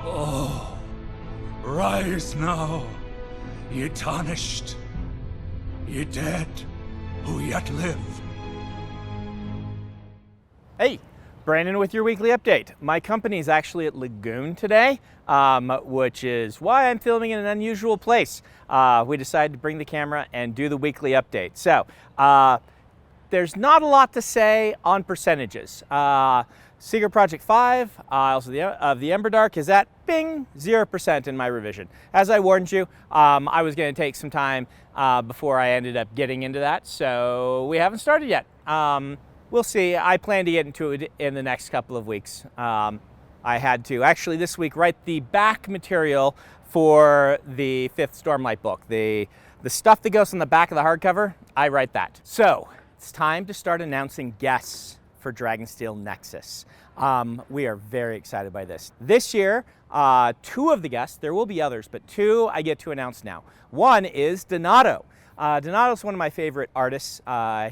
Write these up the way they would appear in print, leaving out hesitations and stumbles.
Oh, rise now, ye tarnished, ye dead who yet live. Hey, Brandon with your weekly update. My company is actually at Lagoon today, which is why I'm filming in an unusual place. We decided to bring the camera and do the weekly update. So, there's not a lot to say on percentages. Secret Project 5, Isles of the Emberdark is at, bing, 0% in my revision. As I warned you, I was going to take some time before I ended up getting into that, so we haven't started yet. We'll see. I plan to get into it in the next couple of weeks. I had to actually this week write the back material for the 5th Stormlight book. The stuff that goes on the back of the hardcover, I write that. So it's time to start announcing guests for Dragonsteel Nexus. We are very excited by this. This year, 2 of the guests, there will be others, but 2 I get to announce now. One is Donato. Donato's one of my favorite artists.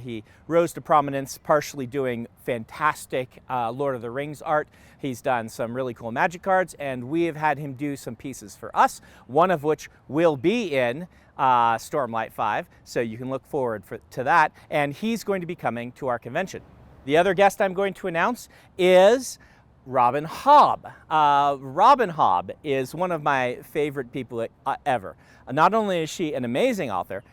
He rose to prominence partially doing fantastic Lord of the Rings art. He's done some really cool Magic cards, and we have had him do some pieces for us, one of which will be in Stormlight 5, so you can look forward to that, and he's going to be coming to our convention. The other guest I'm going to announce is Robin Hobb. Robin Hobb is one of my favorite people ever. Not only is she an amazing author,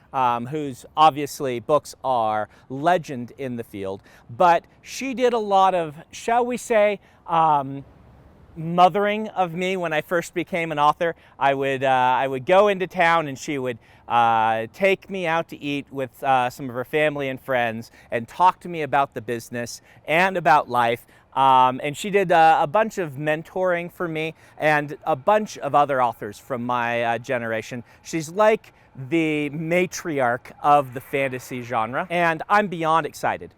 whose obviously books are legend in the field, but she did a lot of, shall we say, mothering of me when I first became an author. I would go into town and she would take me out to eat with some of her family and friends and talk to me about the business and about life. And she did a bunch of mentoring for me and a bunch of other authors from my generation. She's like the matriarch of the fantasy genre, and I'm beyond excited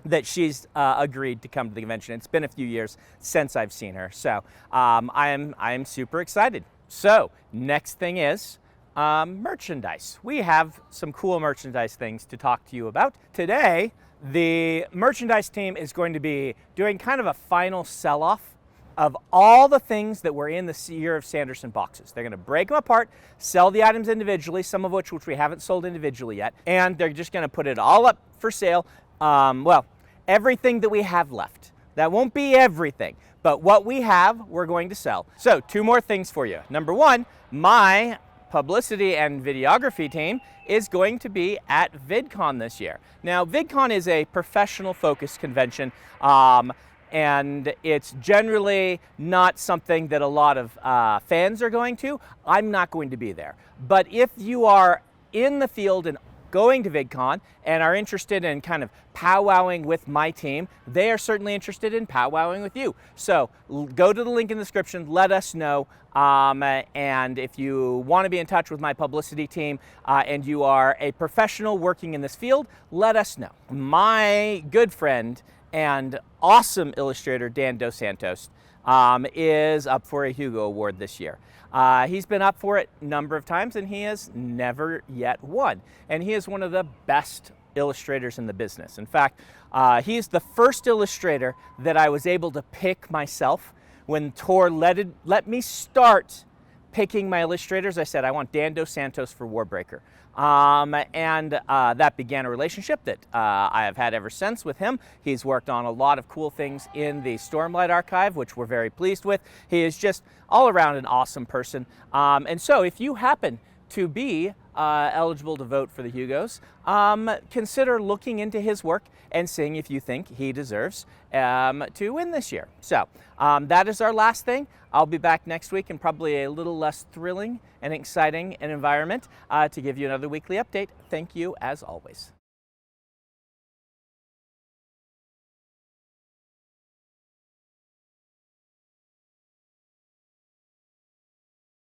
that she's agreed to come to the convention. It's been a few years since I've seen her, so I am super excited. So next thing is merchandise. We have some cool merchandise things to talk to you about today. The merchandise team is going to be doing kind of a final sell-off of all the things that were in the Year of Sanderson boxes. They're going to break them apart, sell the items individually, some of which we haven't sold individually yet, and they're just going to put it all up for sale. Well, everything that we have left. That won't be everything, but what we have, we're going to sell. So 2 more things for you. Number 1, my publicity and videography team is going to be at VidCon this year. Now, VidCon is a professional focused convention, and it's generally not something that a lot of fans are going to. I'm not going to be there. But if you are in the field and going to VidCon and are interested in kind of powwowing with my team, they are certainly interested in powwowing with you. So go to the link in the description, let us know, and if you want to be in touch with my publicity team and you are a professional working in this field, let us know. My good friend and awesome illustrator Dan Dos Santos is up for a Hugo Award this year. He's been up for it a number of times and he has never yet won. And he is one of the best illustrators in the business. In fact, he's the first illustrator that I was able to pick myself. When Tor let me start picking my illustrators, I said, I want Dan Dos Santos for Warbreaker. And that began a relationship that I have had ever since with him. He's worked on a lot of cool things in the Stormlight archive, which we're very pleased with. He is just all around an awesome person. And so if you happen to be eligible to vote for the Hugos, consider looking into his work and seeing if you think he deserves to win this year. So that is our last thing. I'll be back next week in probably a little less thrilling and exciting an environment to give you another weekly update. Thank you as always.